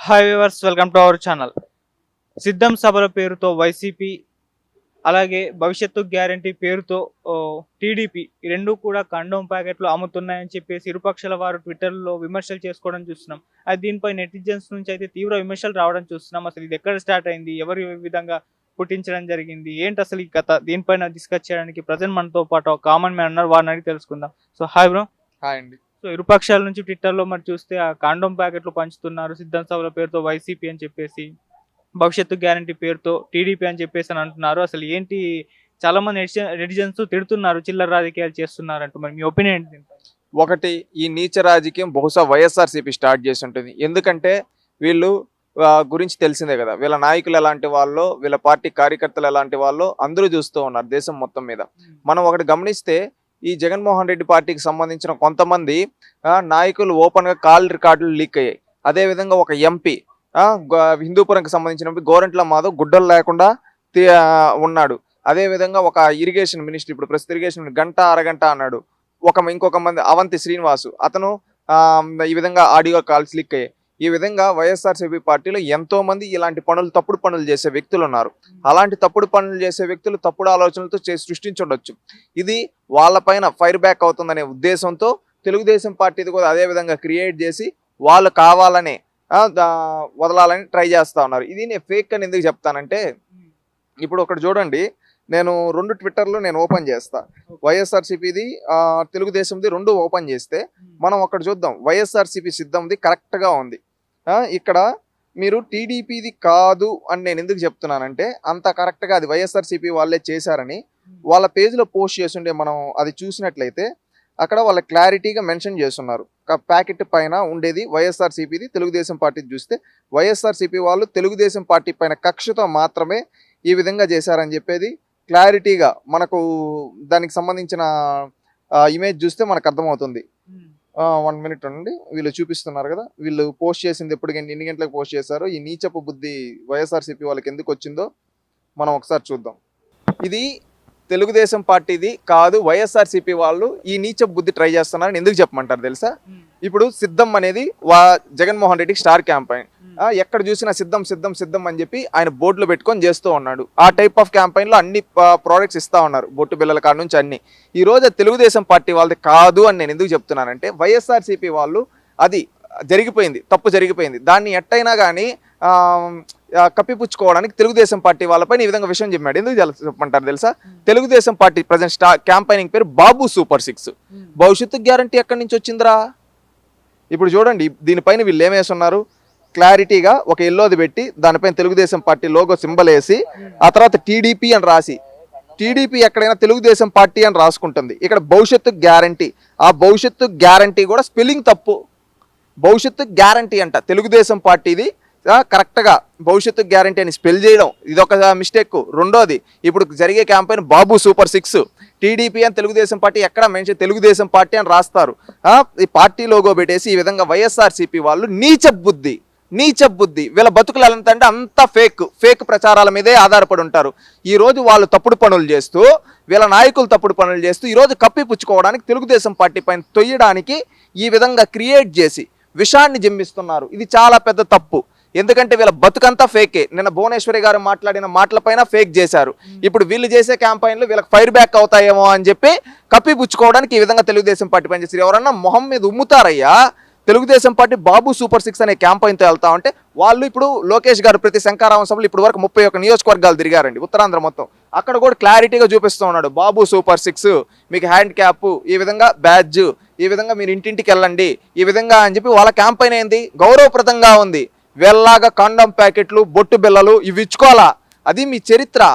Hi viewers, welcome to our channel. సిద్ధం సభల పేరుతో వైసీపీ, అలాగే భవిష్యత్తు గ్యారంటీ పేరుతో టీడీపీ ఈ రెండు కూడా కండోమ్ ప్యాకెట్లు అమ్ముతున్నాయని చెప్పేసి ఇరుపక్షాల వారు ట్విట్టర్లో విమర్శలు చేసుకోవడం చూస్తున్నాం. అది దీనిపై నెటిజన్స్ నుంచి అయితే తీవ్ర విమర్శలు రావడం చూస్తున్నాం. అసలు ఇది ఎక్కడ స్టార్ట్ అయింది, ఎవరు ఏ విధంగా పుట్టించడం జరిగింది, ఏంటి అసలు ఈ కథ, దీనిపైన డిస్కస్ చేయడానికి ప్రజెంట్ మనతో పాటు కామన్ మ్యాన్ ఉన్నారు, వారిని అడిగి తెలుసుకుందాం. So hi bro. హాయ్ అండి. సో ఇరుపక్షాల నుంచి ట్విట్టర్లో మరి చూస్తే ఆ కాండోమ్ ప్యాకెట్లు పంచుతున్నారు, సిద్ధం సభల పేరుతో వైసీపీ అని చెప్పేసి, భవిష్యత్తు గ్యారంటీ పేరుతో టీడీపీ అని చెప్పేసి అని అంటున్నారు. అసలు ఏంటి, చాలా మంది నెటిజన్స్ తిడుతున్నారు, చిల్లర రాజకీయాలు చేస్తున్నారు అంటూ. మరి మీ ఒపీనియన్ ఏంటి? ఒకటి, ఈ నీచ రాజకీయం బహుశా వైఎస్ఆర్సీపీ స్టార్ట్ చేసి ఉంటుంది. ఎందుకంటే వీళ్ళు గురించి తెలిసిందే కదా, వీళ్ళ నాయకులు ఎలాంటి వాళ్ళు, వీళ్ళ పార్టీ కార్యకర్తలు ఎలాంటి వాళ్ళు అందరూ చూస్తూ ఉన్నారు దేశం మొత్తం మీద. మనం ఒకటి గమనిస్తే ఈ జగన్మోహన్ రెడ్డి పార్టీకి సంబంధించిన కొంతమంది నాయకులు ఓపెన్గా కాల్ రికార్డులు లీక్ అయ్యాయి. అదేవిధంగా ఒక ఎంపీ హిందూపురంకి సంబంధించిన గోరంట్ల మాధవ్ గుడ్డలు లేకుండా ఉన్నాడు. అదేవిధంగా ఒక ఇరిగేషన్ మినిస్టర్, ఇప్పుడు ప్రస్తుత ఇరిగేషన్ గంట అరగంట అన్నాడు. ఇంకొక మంది అవంతి శ్రీనివాసు, అతను ఈ విధంగా ఆడియో కాల్స్ లీక్ అయ్యాయి. ఈ విధంగా వైఎస్ఆర్సీపీ పార్టీలో ఎంతో మంది ఇలాంటి తప్పుడు పనులు చేసే వ్యక్తులు ఉన్నారు. అలాంటి తప్పుడు పనులు చేసే వ్యక్తులు తప్పుడు ఆలోచనలతో సృష్టించుండొచ్చు. ఇది వాళ్ళపైన ఫైర్ బ్యాక్ అవుతుందనే ఉద్దేశంతో తెలుగుదేశం పార్టీది కూడా అదే విధంగా క్రియేట్ చేసి వాళ్ళు కావాలనే వదలాలని ట్రై చేస్తా ఉన్నారు. ఇది నేను ఫేక్ అని ఎందుకు చెప్తానంటే, ఇప్పుడు ఒకటి చూడండి, నేను రెండు ట్విట్టర్లు నేను ఓపెన్ చేస్తా, వైఎస్ఆర్సీపీది తెలుగుదేశంది రెండు ఓపెన్ చేస్తే మనం అక్కడ చూద్దాం. వైఎస్ఆర్సీపీ సిద్ధంది కరెక్ట్గా ఉంది. ఇక్కడ మీరు టీడీపీది కాదు అని నేను ఎందుకు చెప్తున్నానంటే, అంత కరెక్ట్గా అది వైఎస్ఆర్సీపీ వాళ్ళే చేశారని వాళ్ళ పేజ్లో పోస్ట్ చేస్తుండే మనం అది చూసినట్లయితే అక్కడ వాళ్ళ క్లారిటీగా మెన్షన్ చేస్తున్నారు. ప్యాకెట్ పైన ఉండేది వైఎస్ఆర్సీపీది, తెలుగుదేశం పార్టీది చూస్తే వైఎస్ఆర్సీపీ వాళ్ళు తెలుగుదేశం పార్టీ పైన కక్షతో మాత్రమే ఈ విధంగా చేశారని చెప్పేది క్లారిటీగా మనకు దానికి సంబంధించిన ఇమేజ్ చూస్తే మనకు అర్థమవుతుంది. 1 మినిట్ అండి, వీళ్ళు చూపిస్తున్నారు కదా, వీళ్ళు పోస్ట్ చేసింది ఎన్ని గంటలకు పోస్ట్ చేశారో, ఈ నీచపు బుద్ధి వైఎస్ఆర్సీపీ వాళ్ళకి ఎందుకు వచ్చిందో మనం ఒకసారి చూద్దాం. ఇది తెలుగుదేశం పార్టీది కాదు, వైఎస్ఆర్సీపీ వాళ్ళు ఈ నీచ బుద్ధి ట్రై చేస్తున్నారని ఎందుకు చెప్పమంటారు తెలుసా? ఇప్పుడు సిద్ధం అనేది జగన్మోహన్ రెడ్డికి స్టార్ క్యాంపెయిన్. ఎక్కడ చూసినా సిద్ధం సిద్ధం సిద్ధం అని చెప్పి ఆయన బోర్డులో పెట్టుకొని చేస్తూ ఉన్నాడు. ఆ టైప్ ఆఫ్ క్యాంపెయిన్ లో అన్ని ప్రోడక్ట్స్ ఇస్తా ఉన్నారు, బొట్టు బిల్లల కాడ నుంచి అన్ని. ఈ రోజు తెలుగుదేశం పార్టీ వాళ్ళది కాదు అని నేను ఎందుకు చెప్తున్నానంటే, వైఎస్ఆర్సీపీ వాళ్ళు అది జరిగిపోయింది, తప్పు జరిగిపోయింది, దాన్ని ఎట్టయినా కానీ కప్పిపుచ్చుకోవడానికి తెలుగుదేశం పార్టీ వాళ్ళపైన ఈ విధంగా విషయం చెప్పాడు. ఎందుకు చెప్పమంటారు తెలుసా? తెలుగుదేశం పార్టీ ప్రజెంట్ క్యాంపెయినింగ్ పేరు బాబు సూపర్ 6. భవిష్యత్తు గ్యారంటీ ఎక్కడి నుంచి వచ్చిందిరా? ఇప్పుడు చూడండి, దీనిపైన వీళ్ళు ఏమేస్తున్నారు, క్లారిటీగా ఒక ఎల్లోది పెట్టి దానిపైన తెలుగుదేశం పార్టీ లోగో సింబల్ వేసి ఆ తర్వాత టీడీపీ అని రాసి, టీడీపీ ఎక్కడైనా తెలుగుదేశం పార్టీ అని రాసుకుంటుంది. ఇక్కడ భవిష్యత్తు గ్యారంటీ, ఆ భవిష్యత్తు గ్యారంటీ కూడా స్పెల్లింగ్ తప్పు. భవిష్యత్తు గ్యారంటీ అంట తెలుగుదేశం పార్టీది, కరెక్ట్గా భవిష్యత్తు గ్యారంటీ అని స్పెల్ చేయడం ఇదొక మిస్టేక్. రెండోది, ఇప్పుడు జరిగే క్యాంపెయిన్ బాబు సూపర్ 6, టీడీపీ అని తెలుగుదేశం పార్టీ ఎక్కడ మెన్షన్, తెలుగుదేశం పార్టీ అని రాస్తారు. ఈ పార్టీ లోగో పెట్టేసి ఈ విధంగా వైఎస్ఆర్సీపీ వాళ్ళు నీచ బుద్ధి వీళ్ళ బతుకులు ఎంత అంటే అంత ఫేక్ ప్రచారాల మీదే ఆధారపడి ఉంటారు. ఈ రోజు వాళ్ళు తప్పుడు పనులు చేస్తూ, వీళ్ళ నాయకులు తప్పుడు పనులు చేస్తూ ఈ రోజు కప్పిపుచ్చుకోవడానికి తెలుగుదేశం పార్టీ పైన తొయ్యడానికి ఈ విధంగా క్రియేట్ చేసి విషాన్ని జమ్మిస్తున్నారు. ఇది చాలా పెద్ద తప్పు. ఎందుకంటే వీళ్ళ బతుకంతా ఫేకే. నిన్న భువనేశ్వరి గారు మాట్లాడిన మాటలపైన ఫేక్ చేశారు. ఇప్పుడు వీళ్ళు చేసే క్యాంపెయిన్లు వీళ్ళకి ఫైర్ బ్యాక్ అవుతాయేమో అని చెప్పి కప్పిపుచ్చుకోవడానికి ఈ విధంగా తెలుగుదేశం పార్టీ పనిచేస్తారు. ఎవరన్నా మొహం మీద ఉమ్ముతారయ్యా? తెలుగుదేశం పార్టీ బాబు సూపర్ 6 అనే క్యాంపెయిన్తో వెళ్తా ఉంటే వాళ్ళు ఇప్పుడు లోకేష్ గారు ప్రతి శంకారావం సభలు ఇప్పుడు వరకు 31 నియోజకవర్గాలు తిరిగారండి, ఉత్తరాంధ్ర మొత్తం. అక్కడ కూడా క్లారిటీగా చూపిస్తూ ఉన్నాడు, బాబు సూపర్ 6 మీకు హ్యాండ్ క్యాప్, ఈ విధంగా బ్యాడ్జ్, ఈ విధంగా మీరు ఇంటింటికి వెళ్ళండి, ఈ విధంగా అని చెప్పి వాళ్ళ క్యాంపెయిన్ ఏంది, గౌరవప్రదంగా ఉంది. వెళ్ళాగా కాండమ్ ప్యాకెట్లు, బొట్టు బిల్లలు ఇవి ఇచ్చుకోవాలా? అది మీ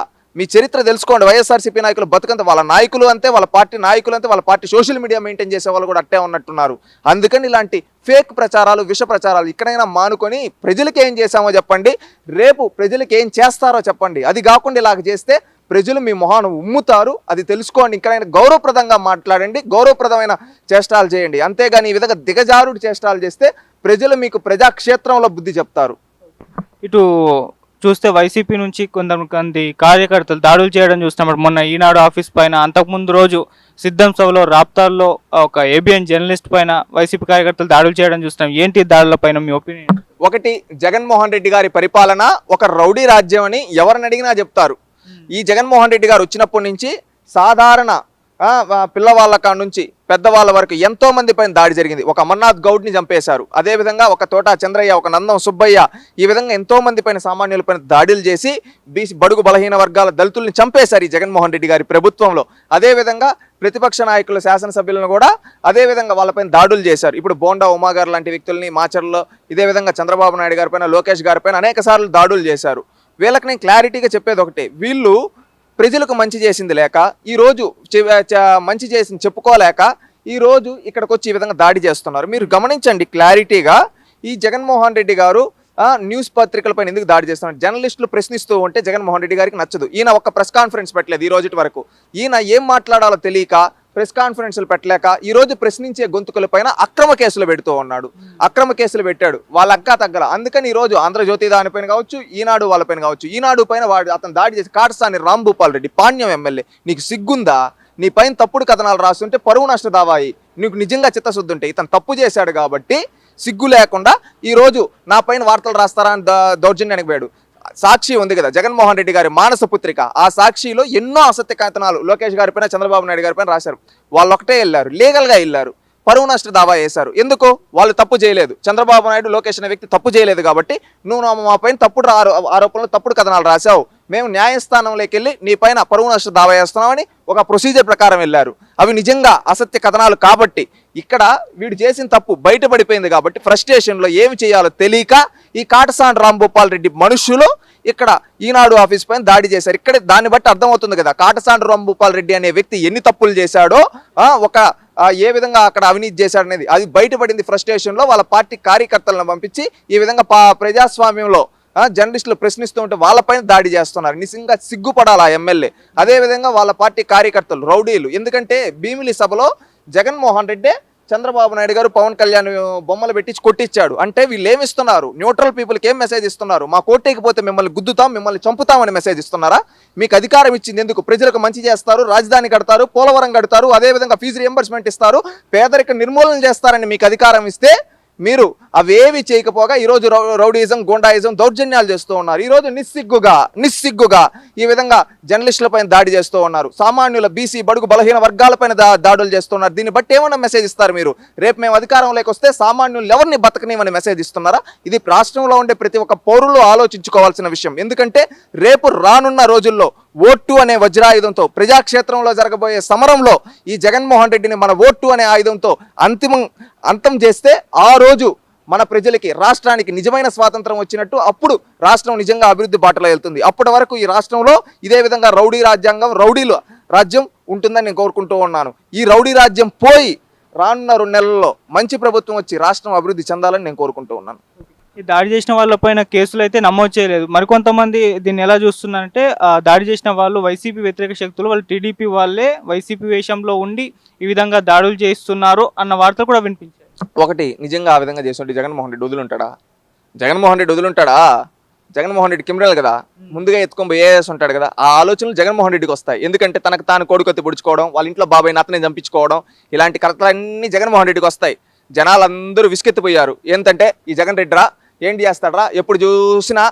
చరిత్ర తెలుసుకోండి. వైఎస్ఆర్సీపీ నాయకులు బతుకంత, వాళ్ళ నాయకులు అంతే, వాళ్ళ పార్టీ నాయకులు అంతే, వాళ్ళ పార్టీ సోషల్ మీడియా మెయింటైన్ చేసే వాళ్ళు కూడా అట్టే ఉన్నట్టున్నారు. అందుకని ఇలాంటి ఫేక్ ప్రచారాలు, విష ప్రచారాలు ఇక్కడైనా మానుకొని ప్రజలకు ఏం చేశామో చెప్పండి, రేపు ప్రజలకు ఏం చేస్తారో చెప్పండి. అది కాకుండా ఇలాగ చేస్తే ప్రజలు మీ మొహాను ఉమ్ముతారు. అది తెలుసుకోండి. ఇక్కడైనా గౌరవప్రదంగా మాట్లాడండి, గౌరవప్రదమైన చేష్టాలు చేయండి. అంతేగాని ఈ విధంగా దిగజారుడు చేష్టాలు చేస్తే ప్రజలు మీకు ప్రజాక్షేత్రంలో బుద్ధి చెప్తారు. ఇటు చూస్తే వైసీపీ నుంచి కొంతమంది కార్యకర్తలు దాడులు చేయడం చూస్తున్నాం. మొన్న ఈనాడు ఆఫీస్ పైన, అంతకుముందు రోజు సిద్ధం సభలో రాప్తాల్లో ఒక ఏబిఎన్ జర్నలిస్ట్ పైన వైసీపీ కార్యకర్తలు దాడులు చేయడం చూస్తున్నాం. ఏంటి దాడుల పైన మీ ఒపీనియన్? ఒకటి జగన్మోహన్ రెడ్డి గారి పరిపాలన ఒక రౌడీ రాజ్యం అని ఎవరిని అడిగినా చెప్తారు. ఈ జగన్మోహన్ రెడ్డి గారు వచ్చినప్పటి నుంచి సాధారణ పిల్లవాళ్ళ కాడ నుంచి పెద్దవాళ్ళ వరకు ఎంతో మంది పైన దాడి జరిగింది. ఒక అమర్నాథ్ గౌడ్ని చంపేశారు, అదేవిధంగా ఒక తోట చంద్రయ్య, ఒక నందం సుబ్బయ్య, ఈ విధంగా ఎంతో మంది పైన సామాన్యుల పైన దాడులు చేసి బీసీ బడుగు బలహీన వర్గాల దళితుల్ని చంపేశారు ఈ జగన్మోహన్ రెడ్డి గారి ప్రభుత్వంలో. అదేవిధంగా ప్రతిపక్ష నాయకులు శాసనసభ్యులను కూడా అదేవిధంగా వాళ్ళపైన దాడులు చేశారు. ఇప్పుడు బోండా ఉమా గారు లాంటి వ్యక్తుల్ని మాచర్లో, ఇదే విధంగా చంద్రబాబు నాయుడు గారి పైన, లోకేష్ గారి పైన అనేక సార్లు దాడులు చేశారు. వీళ్ళకి నేను క్లారిటీగా చెప్పేది ఒకటే, వీళ్ళు ప్రజలకు మంచి చేసింది లేక, ఈరోజు మంచి చేసింది చెప్పుకోలేక ఈరోజు ఇక్కడికి వచ్చి ఈ విధంగా దాడి చేస్తున్నారు. మీరు గమనించండి క్లారిటీగా, ఈ జగన్మోహన్ రెడ్డి గారు న్యూస్ పత్రికలపైన ఎందుకు దాడి చేస్తున్నారు? జర్నలిస్టులు ప్రశ్నిస్తూ ఉంటే జగన్మోహన్ రెడ్డి గారికి నచ్చదు. ఈయన ఒక ప్రెస్ కాన్ఫరెన్స్ పెట్టలేదు ఈ రోజు వరకు. ఈయన ఏం మాట్లాడాలో తెలియక ప్రెస్ కాన్ఫరెన్స్లు పెట్టలేక ఈరోజు ప్రశ్నించే గొంతుకులపైన అక్రమ కేసులు పెడుతూ ఉన్నాడు. అక్రమ కేసులు పెట్టాడు వాళ్ళ అక్క తగ్గల. అందుకని ఈరోజు ఆంధ్రజ్యోతి దానిపైన కావచ్చు, ఈనాడు వాళ్ళపైన కావచ్చు, ఈనాడు పైన అతను దాడి చేసి కాటసాని రాంభూపాల్ రెడ్డి పాణ్యం ఎమ్మెల్యే, నీకు సిగ్గుందా? నీ పైన తప్పుడు కథనాలు రాస్తుంటే పరువు నష్ట దావాయి, నీకు నిజంగా చిత్తశుద్ధి ఉంటే ఇతను తప్పు చేశాడు కాబట్టి సిగ్గు లేకుండా ఈరోజు నా పైన వార్తలు రాస్తారా అని దౌర్జన్యానికి పోయాడు. సాక్షి ఉంది కదా, జగన్మోహన్ రెడ్డి గారి మానస పుత్రిక, ఆ సాక్షిలో ఎన్నో అసత్య కథనాలు లోకేష్ గారి పైన, చంద్రబాబు నాయుడు గారి పైన రాశారు. వాళ్ళు ఒకటే వెళ్ళారు, లీగల్గా వెళ్ళారు, పరువు నష్ట దావా వేశారు. ఎందుకు? వాళ్ళు తప్పు చేయలేదు. చంద్రబాబు నాయుడు, లోకేష్ అనే వ్యక్తి తప్పు చేయలేదు కాబట్టి నువ్వు మా పైన తప్పుడు ఆరోపణలు, తప్పుడు కథనాలు రాశావు, మేము న్యాయస్థానంలోకి వెళ్ళి నీ పైన పరువు నష్ట దావా వేస్తున్నామని ఒక ప్రొసీజర్ ప్రకారం వెళ్ళారు. అవి నిజంగా అసత్య కథనాలు కాబట్టి ఇక్కడ వీడు చేసిన తప్పు బయటపడిపోయింది కాబట్టి ఫ్రస్ట్రేషన్లో ఏమి చేయాలో తెలియక ఈ కాటసాని రాంభూపాల్ రెడ్డి మనుషులు ఇక్కడ ఈనాడు ఆఫీస్ పైన దాడి చేశారు. ఇక్కడ దాన్ని బట్టి అర్థమవుతుంది కదా కాటసాని రాంభూపాల్ రెడ్డి అనే వ్యక్తి ఎన్ని తప్పులు చేశాడో, ఏ విధంగా అక్కడ అవినీతి చేశాడనేది అది బయటపడింది. ఫ్రస్ట్రేషన్లో వాళ్ళ పార్టీ కార్యకర్తలను పంపించి ఈ విధంగా ప్రజాస్వామ్యంలో జర్నలిస్టులు ప్రశ్నిస్తూ ఉంటే వాళ్ళపైన దాడి చేస్తున్నారు. నిజంగా సిగ్గుపడాలి ఆ ఎమ్మెల్యే. అదేవిధంగా వాళ్ళ పార్టీ కార్యకర్తలు రౌడీలు. ఎందుకంటే భీమిలి సభలో జగన్మోహన్ రెడ్డి, చంద్రబాబు నాయుడు గారు, పవన్ కళ్యాణ్ బొమ్మలు పెట్టి కొట్టించాడు. అంటే వీళ్ళు ఏమిస్తున్నారు? న్యూట్రల్ పీపుల్కి ఏం మెసేజ్ ఇస్తున్నారు? మా కోర్టుకి మిమ్మల్ని గుద్దుతాం, మిమ్మల్ని చంపుతామని మెసేజ్ ఇస్తున్నారా? మీకు అధికారం ఇచ్చింది ఎందుకు? ప్రజలకు మంచి చేస్తారు, రాజధాని కడతారు, పోలవరం కడతారు, అదేవిధంగా ఫీజు రియంబర్స్మెంట్ ఇస్తారు, పేదరిక నిర్మూలన చేస్తారని మీకు అధికారం ఇస్తే మీరు అవేవి చేయకపోగా ఈరోజు రౌడీయిజం, గోండాయిజం, దౌర్జన్యాలు చేస్తూ ఉన్నారు. ఈరోజు నిస్సిగ్గుగా ఈ విధంగా జర్నలిస్టులపైన దాడి చేస్తూ ఉన్నారు. సామాన్యుల బీసీ బడుగు బలహీన వర్గాలపైన దాడులు చేస్తున్నారు. దీన్ని బట్టి ఏమన్నా మెసేజ్ ఇస్తారు మీరు? రేపు మేము అధికారంలోకి వస్తే సామాన్యులు ఎవరిని బతకనివని మెసేజ్ ఇస్తున్నారా? ఇది రాష్ట్రంలో ఉండే ప్రతి ఒక్క పౌరులు ఆలోచించుకోవాల్సిన విషయం. ఎందుకంటే రేపు రానున్న రోజుల్లో ఓటు అనే వజ్రాయుధంతో ప్రజాక్షేత్రంలో జరగబోయే సమరంలో ఈ జగన్మోహన్ రెడ్డిని మన ఓటు అనే ఆయుధంతో అంతం చేస్తే ఆ రోజు మన ప్రజలకి, రాష్ట్రానికి నిజమైన స్వాతంత్రం వచ్చినట్టు, అప్పుడు రాష్ట్రం నిజంగా అభివృద్ధి బాటలో వెళ్తుంది. అప్పటి వరకు ఈ రాష్ట్రంలో ఇదే విధంగా రౌడీల రాజ్యం ఉంటుందని నేను కోరుకుంటూ ఉన్నాను. ఈ రౌడీ రాజ్యం పోయి రానున్న 2 నెలల్లో మంచి ప్రభుత్వం వచ్చి రాష్ట్రం అభివృద్ధి చెందాలని నేను కోరుకుంటూ ఉన్నాను. ఈ దాడి చేసిన వాళ్ళపైన కేసులు అయితే నమోదు చేయలేదు. మరికొంతమంది దీన్ని ఎలా చూస్తున్నారంటే దాడి చేసిన వాళ్ళు వైసీపీ వ్యతిరేక శక్తులు, వాళ్ళు టీడీపీ వాళ్ళే వైసీపీ వేషంలో ఉండి ఈ విధంగా దాడులు చేస్తున్నారు అన్న వార్తలు కూడా వినిపించాయి. ఒకటి, నిజంగా ఆ విధంగా చేస్తుంటే జగన్మోహన్ రెడ్డి వదులుంటాడా? జగన్మోహన్ రెడ్డి క్రిమినల్ కదా, ముందుగా ఎత్తుకొని ఏఎస్ ఉంటాడు కదా. ఆ ఆలోచనలు జగన్మోహన్ రెడ్డికి వస్తాయి. ఎందుకంటే తనకు తాను కొడుకొత్తి పొడుచుకోవడం, వాళ్ళ ఇంట్లో బాబాయ్ అతనే చంపించుకోవడం, ఇలాంటి కథలన్నీ జగన్మోహన్ రెడ్డికి వస్తాయి. జనాలందరూ విసుకెత్తిపోయారు. ఏంటంటే ఈ జగన్ రెడ్డిరా ఏంటి చేస్తాడరా, ఎప్పుడు చూసినా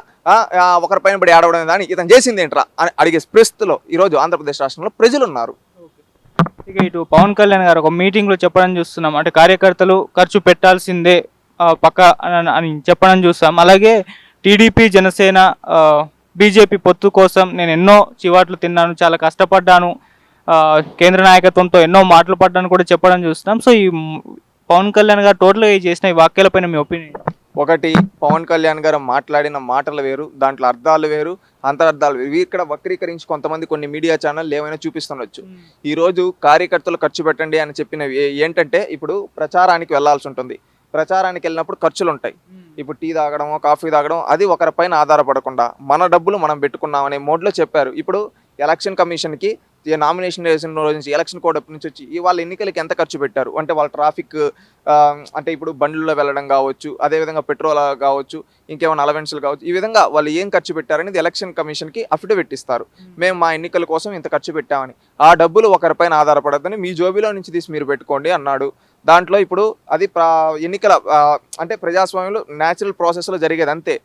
ఒకరి పైన పడి ఆడవడం అని, ఇతను చేసింది ఏంట్రా అని అడిగే పరిస్థితిలో ఈరోజు ఆంధ్రప్రదేశ్ రాష్ట్రంలో ప్రజలు ఉన్నారు. ఇక ఇటు పవన్ కళ్యాణ్ గారు ఒక మీటింగ్లో చెప్పడం చూస్తున్నాం, అంటే కార్యకర్తలు ఖర్చు పెట్టాల్సిందే పక్క అని చెప్పడం చూస్తాం. అలాగే టీడీపీ, జనసేన, బీజేపీ పొత్తు కోసం నేను ఎన్నో చివాట్లు తిన్నాను, చాలా కష్టపడ్డాను, కేంద్ర నాయకత్వంతో ఎన్నో మాటలు పడ్డాను కూడా చెప్పడం చూస్తున్నాం. సో ఈ పవన్ కళ్యాణ్ గారు టోటల్గా చేసిన ఈ వ్యాఖ్యలపైన మీ ఒపీనియన్? ఒకటి, పవన్ కళ్యాణ్ గారు మాట్లాడిన మాటలు వేరు, దాంట్లో అర్థాలు వేరు, అంతరార్థాలు వేరు. ఇక్కడ వక్రీకరించి కొంతమంది కొన్ని మీడియా ఛానళ్ళు ఏమైనా చూపిస్తుండొచ్చు. ఈరోజు కార్యకర్తలు ఖర్చు పెట్టండి అని చెప్పినవి ఏంటంటే, ఇప్పుడు ప్రచారానికి వెళ్లాల్సి ఉంటుంది. ప్రచారానికి వెళ్ళినప్పుడు ఖర్చులు ఉంటాయి. ఇప్పుడు టీ తాగడం, కాఫీ తాగడం, అది ఒకరిపైన ఆధారపడకుండా మన డబ్బులు మనం పెట్టుకున్నామనే మోడ్లో చెప్పారు. ఇప్పుడు ఎలక్షన్ కమిషన్కి నామినేషన్ వేసిన రోజు నుంచి, ఎలక్షన్ కోడ్ నుంచి వచ్చి వాళ్ళ ఎన్నికలకి ఎంత ఖర్చు పెట్టారు అంటే, వాళ్ళ ట్రాఫిక్ అంటే ఇప్పుడు బండ్లలో వెళ్ళడం కావచ్చు, అదేవిధంగా పెట్రోల్ కావచ్చు, ఇంకేమైనా అలవెన్స్లు కావచ్చు, ఈ విధంగా వాళ్ళు ఏం ఖర్చు పెట్టారనేది ఎలక్షన్ కమిషన్కి అఫిడవిట్ ఇస్తారు. మేము మా ఎన్నికల కోసం ఇంత ఖర్చు పెట్టామని. ఆ డబ్బులు ఒకరిపైన ఆధారపడద్దని మీ జోబీలో నుంచి తీసి మీరు పెట్టుకోండి అన్నాడు. దాంట్లో ఇప్పుడు అది ఎన్నికల అంటే ప్రజాస్వామ్యంలో న్యాచురల్ ప్రాసెస్లో జరిగేది అంతే.